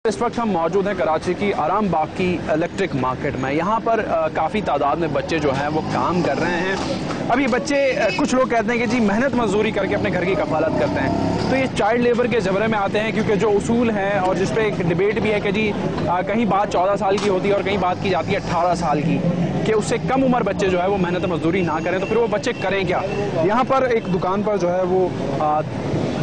इस वक्त हम मौजूद हैं कराची की आराम बाग की इलेक्ट्रिक मार्केट में। यहाँ पर काफ़ी तादाद में बच्चे जो हैं वो काम कर रहे हैं। अब ये बच्चे कुछ लोग कहते हैं कि जी मेहनत मजदूरी करके अपने घर की कफालत करते हैं, तो ये चाइल्ड लेबर के ज़मरे में आते हैं, क्योंकि जो उसूल है और जिस पे एक डिबेट भी है कि जी कहीं बात 14 साल की होती है और कहीं बात की जाती है 18 साल की, कि उससे कम उम्र बच्चे जो है वो मेहनत मजदूरी ना करें, तो फिर वो बच्चे करें क्या। यहाँ पर एक दुकान पर जो है वो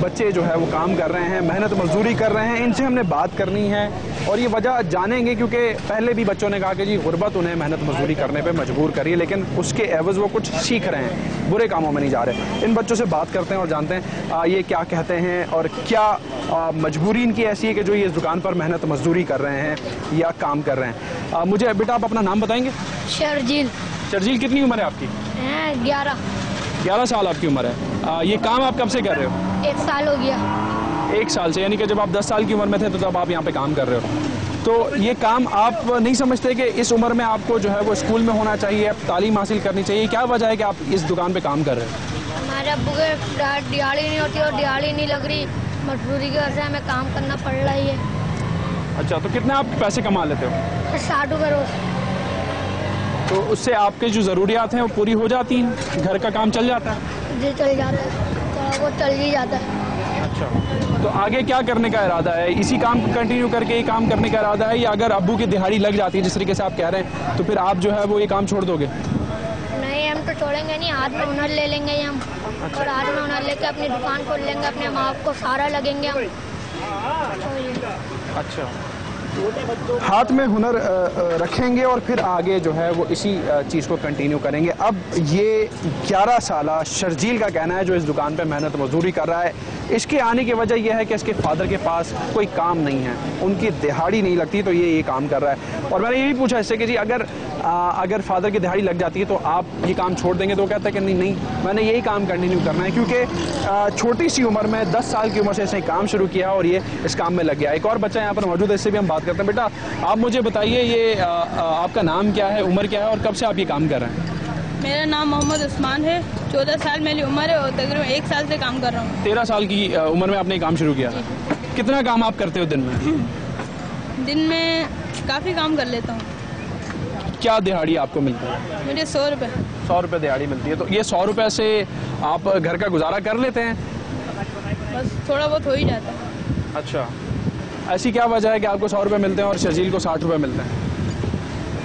बच्चे जो है वो काम कर रहे हैं, मेहनत मजदूरी कर रहे हैं। इनसे हमने बात करनी है और ये वजह जानेंगे, क्योंकि पहले भी बच्चों ने कहा कि जी गुर्बत उन्हें मेहनत मजदूरी करने पे मजबूर करिए, लेकिन उसके एवज वो कुछ सीख रहे हैं, बुरे कामों में नहीं जा रहे। इन बच्चों से बात करते हैं और जानते हैं ये क्या कहते हैं और क्या मजबूरी इनकी ऐसी है कि जो ये इस दुकान पर मेहनत मजदूरी कर रहे हैं या काम कर रहे हैं। मुझे बेटा आप अपना नाम बताएंगे? शर्जील। शर्जील, कितनी उम्र है आपकी? 11 साल आपकी उम्र है। ये काम आप कब से कर रहे हो? 1 साल हो गया। 1 साल से, यानी कि जब आप 10 साल की उम्र में थे तो तब आप यहाँ पे काम कर रहे हो। तो ये काम आप नहीं समझते कि इस उम्र में आपको जो है वो स्कूल में होना चाहिए, तालीम हासिल करनी चाहिए? क्या वजह है कि आप इस दुकान पे काम कर रहे हैं? हमारे अब्बू के दिहाड़ी नहीं होती और दिहाड़ी नहीं लग रही, मजबूरी की वजह से हमें काम करना पड़ रहा है। अच्छा, तो कितने आप पैसे कमा लेते हो? 60 रुपये रोज। तो उससे आपके जो ज़रूरियात हैं वो पूरी हो जाती हैं, घर का काम चल जाता है? जी चल जाता है, थोड़ा बहुत चल ही जाता है। अच्छा, तो आगे क्या करने का इरादा है? इसी काम को कंटिन्यू करके ये काम करने का इरादा है, या अगर अब्बू की दिहाड़ी लग जाती है जिस तरीके से आप कह रहे हैं, तो फिर आप जो है वो ये काम छोड़ दोगे? नहीं, हम तो छोड़ेंगे नहीं, हाथ में हुनर ले लेंगे हम। अच्छा। और हाथ में हुनर लेके अपनी दुकान खोल लेंगे, अपने माँ बाप को सहारा लगेंगे हम। अच्छा, हाथ में हुनर रखेंगे और फिर आगे जो है वो इसी चीज़ को कंटिन्यू करेंगे। अब ये 11 साला शर्जील का कहना है, जो इस दुकान पे मेहनत मजदूरी कर रहा है। इसके आने की वजह यह है कि इसके फादर के पास कोई काम नहीं है, उनकी दिहाड़ी नहीं लगती, तो ये काम कर रहा है। और मैंने ये भी पूछा इससे कि जी अगर फादर की दिहाड़ी लग जाती है तो आप ये काम छोड़ देंगे? तो वो कहता है कि नहीं, मैंने यही काम कंटिन्यू करना है, क्योंकि छोटी सी उम्र में 10 साल की उम्र से इसने काम शुरू किया और ये इस काम में लग गया। एक और बच्चा यहाँ पर मौजूद है, इससे भी हम बात करते हैं। बेटा आप मुझे बताइए, ये आपका नाम क्या है, उम्र क्या है और कब से आप ये काम कर रहे हैं? मेरा नाम मोहम्मद उस्मान है, 14 साल मेरी उम्र है और तकरीबन 1 साल से काम कर रहा हूँ। 13 साल की उम्र में आपने काम शुरू किया? कितना काम आप करते हो दिन में? दिन में काफ़ी काम कर लेता हूँ। क्या दिहाड़ी आपको मिलती है? मुझे 100 रुपये। 100 रुपये दिहाड़ी मिलती है, तो ये 100 रुपये से आप घर का गुजारा कर लेते हैं? बस थोड़ा बहुत हो ही जाता है। अच्छा, ऐसी क्या वजह है कि आपको 100 रुपये मिलते हैं और शर्जील को 60 रुपये मिलते हैं?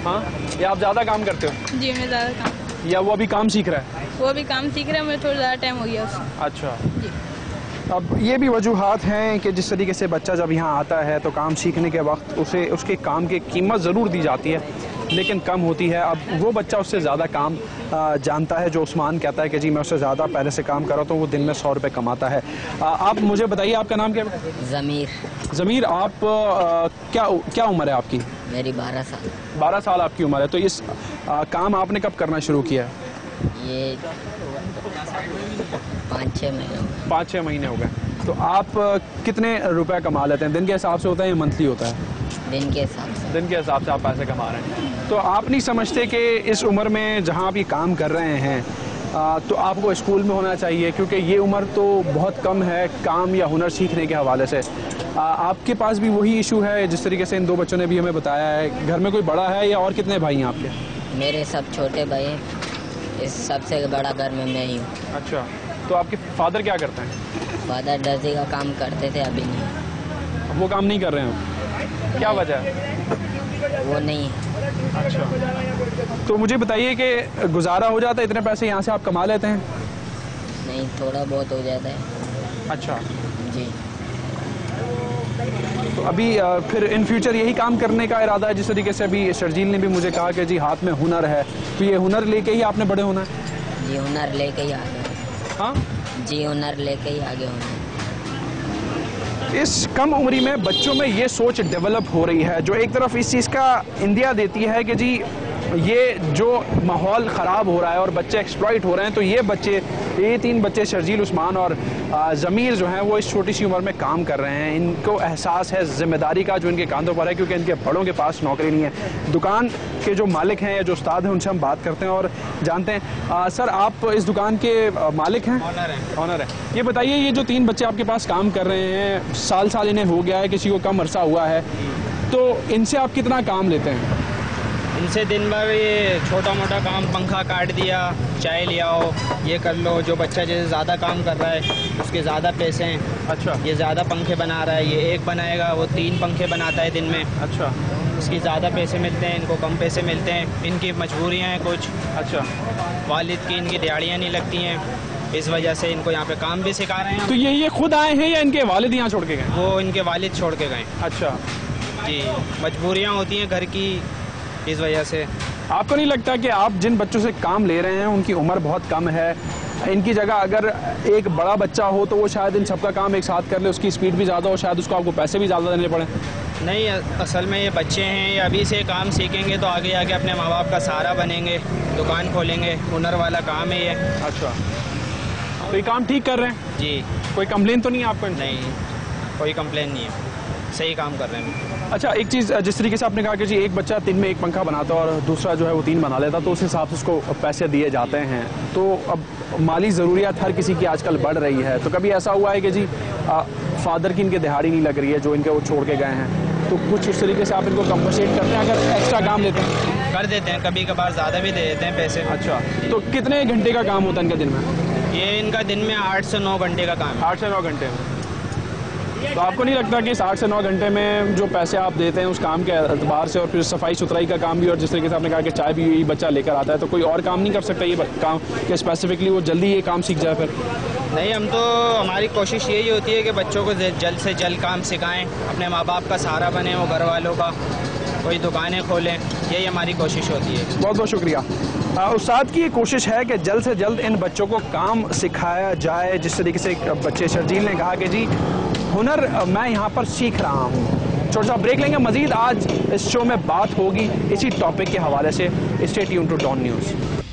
हाँ, या आप ज़्यादा काम करते हो? जी मैं ज़्यादा काम। या वो अभी काम सीख रहा है? वो अभी काम सीख रहा है, मुझे थोड़ा ज़्यादा टाइम हो गया उससे। अच्छा जी। अब ये भी वजूहात हैं कि जिस तरीके से बच्चा जब यहाँ आता है तो काम सीखने के वक्त उसे उसके काम की कीमत ज़रूर दी जाती है, लेकिन कम होती है। अब वो बच्चा उससे ज़्यादा काम जानता है, जो उस्मान कहता है कि जी मैं उससे ज़्यादा पहले से काम कर रहा हूँ, तो वो दिन में 100 रुपये कमाता है। आप मुझे बताइए, आपका नाम क्या है? ज़मीर, आप क्या उम्र है आपकी? मेरी 12 साल। 12 साल आपकी उम्र है, तो इस काम आपने कब करना शुरू किया है? ये 5-6 महीने हो गए। 5-6 महीने हो गए। तो आप कितने रुपए कमा लेते हैं? दिन के हिसाब से होता है या मंथली होता है? दिन के हिसाब से। दिन के हिसाब से आप पैसे कमा रहे हैं। तो आप नहीं समझते कि इस उम्र में जहाँ आप ये काम कर रहे हैं तो आपको स्कूल में होना चाहिए, क्योंकि ये उम्र तो बहुत कम है काम या हुनर सीखने के हवाले से। आपके पास भी वही इशू है जिस तरीके से इन 2 बच्चों ने भी हमें बताया है? घर में कोई बड़ा है या और कितने भाई हैं आपके? मेरे सब छोटे भाई हैं, इस सबसे बड़ा घर में मैं ही हूँ। अच्छा, तो आपके फादर क्या करते हैं? फादर दर्जी का काम करते थे, अभी नहीं। वो काम नहीं कर रहे हैं? क्या वजह है? वो नहीं है। अच्छा, तो मुझे बताइए कि गुजारा हो जाता है, इतने पैसे यहाँ से आप कमा लेते हैं? नहीं, थोड़ा बहुत हो जाता है। अच्छा जी। तो अभी फिर इन फ्यूचर यही काम करने का इरादा है? जिस तरीके से अभी शर्जील ने भी मुझे कहा कि जी हाथ में हुनर है, तो ये हुनर लेके ही आपने बड़े होना है? जी हुनर लेके ही आगे। हाँ जी, हुनर लेके ही आगे होना। इस कम उम्री में बच्चों में ये सोच डेवलप हो रही है, जो एक तरफ इस चीज़ का इंदिया देती है कि जी ये जो माहौल ख़राब हो रहा है और बच्चे एक्सप्लॉइट हो रहे हैं, तो ये 3 बच्चे शर्जील, उस्मान और ज़मीर जो हैं वो इस छोटी सी उम्र में काम कर रहे हैं। इनको एहसास है ज़िम्मेदारी का जो इनके कांधों पर है, क्योंकि इनके बड़ों के पास नौकरी नहीं है। दुकान के जो मालिक हैं या जो उस्ताद हैं उनसे हम बात करते हैं और जानते हैं। सर, आप इस दुकान के मालिक हैं? ऑनर है। ये बताइए, ये जो 3 बच्चे आपके पास काम कर रहे हैं, साल इन्हें हो गया है, किसी को कम अरसा हुआ है, तो इनसे आप कितना काम लेते हैं? इनसे दिन भर ये छोटा मोटा काम, पंखा काट दिया, चाय ले आओ, ये कर लो। जो बच्चा जैसे ज़्यादा काम कर रहा है उसके ज़्यादा पैसे हैं। अच्छा। ये ज़्यादा पंखे बना रहा है, ये 1 बनाएगा, वो 3 पंखे बनाता है दिन में। अच्छा। इसकी ज़्यादा पैसे मिलते हैं, इनको कम पैसे मिलते हैं। इनकी मजबूरियाँ हैं कुछ। अच्छा। वालिद की इनकी दिहाड़ियाँ नहीं लगती हैं, इस वजह से इनको यहाँ पे काम भी सिखा रहे हैं। तो ये खुद आए हैं या इनके वालिद यहाँ छोड़ के गए? वो इनके वालिद छोड़ के गए। अच्छा जी, मजबूरियाँ होती हैं घर की, इस वजह से। आपको नहीं लगता कि आप जिन बच्चों से काम ले रहे हैं उनकी उम्र बहुत कम है, इनकी जगह अगर एक बड़ा बच्चा हो तो वो शायद इन सबका काम एक साथ कर ले, उसकी स्पीड भी ज़्यादा हो, शायद उसको आपको पैसे भी ज़्यादा देने पड़े? नहीं, असल में ये बच्चे हैं, ये अभी से काम सीखेंगे तो आगे आके अपने माँ बाप का सहारा बनेंगे, दुकान खोलेंगे, हुनर वाला काम है ये। अच्छा, तो ये काम ठीक कर रहे हैं? जी। कोई कंप्लेन तो नहीं है आपको? नहीं, कोई कंप्लेन नहीं है, सही काम कर रहे हैं। अच्छा, एक चीज़, जिस तरीके से आपने कहा कि जी एक बच्चा दिन में 1 पंखा बनाता है और दूसरा जो है वो 3 बना लेता, तो उस हिसाब से उसको पैसे दिए जाते हैं। तो अब माली ज़रूरियात हर किसी की आजकल बढ़ रही है, तो कभी ऐसा हुआ है कि जी फादर की इनके दिहाड़ी नहीं लग रही है जो इनके वो छोड़ के गए हैं, तो कुछ उस तरीके से आप इनको कंपनसेट करते हैं अगर एक्स्ट्रा काम लेते हैं? कर देते हैं, कभी कभार ज़्यादा भी दे देते हैं पैसे। अच्छा, तो कितने घंटे का काम होता है इनका दिन में? ये इनका दिन में 8 से 9 घंटे का काम है। 8 से 9 घंटे में। तो आपको नहीं लगता कि इस 8 से 9 घंटे में जो पैसे आप देते हैं उस काम के एतबार से, और फिर सफाई सुथराई का काम भी, और जिस तरीके से आपने कहा कि चाय भी यही बच्चा लेकर आता है, तो कोई और काम नहीं कर सकता ये काम कि स्पेसिफिकली वो जल्दी ये काम सीख जाए? फिर नहीं, हमारी कोशिश यही होती है कि बच्चों को जल्द से जल्द काम सिखाएं, अपने माँ बाप का सहारा बने, वो घर वालों का, कोई दुकानें खोलें, यही हमारी कोशिश होती है। बहुत बहुत शुक्रिया। उस्ताद की ये कोशिश है कि जल्द से जल्द इन बच्चों को काम सिखाया जाए, जिस तरीके से बच्चे शर्जील ने कहा कि जी हुनर मैं यहाँ पर सीख रहा हूँ। छोटा सा ब्रेक लेंगे, मजीद आज इस शो में बात होगी इसी टॉपिक के हवाले से। Stay tuned to Dawn news.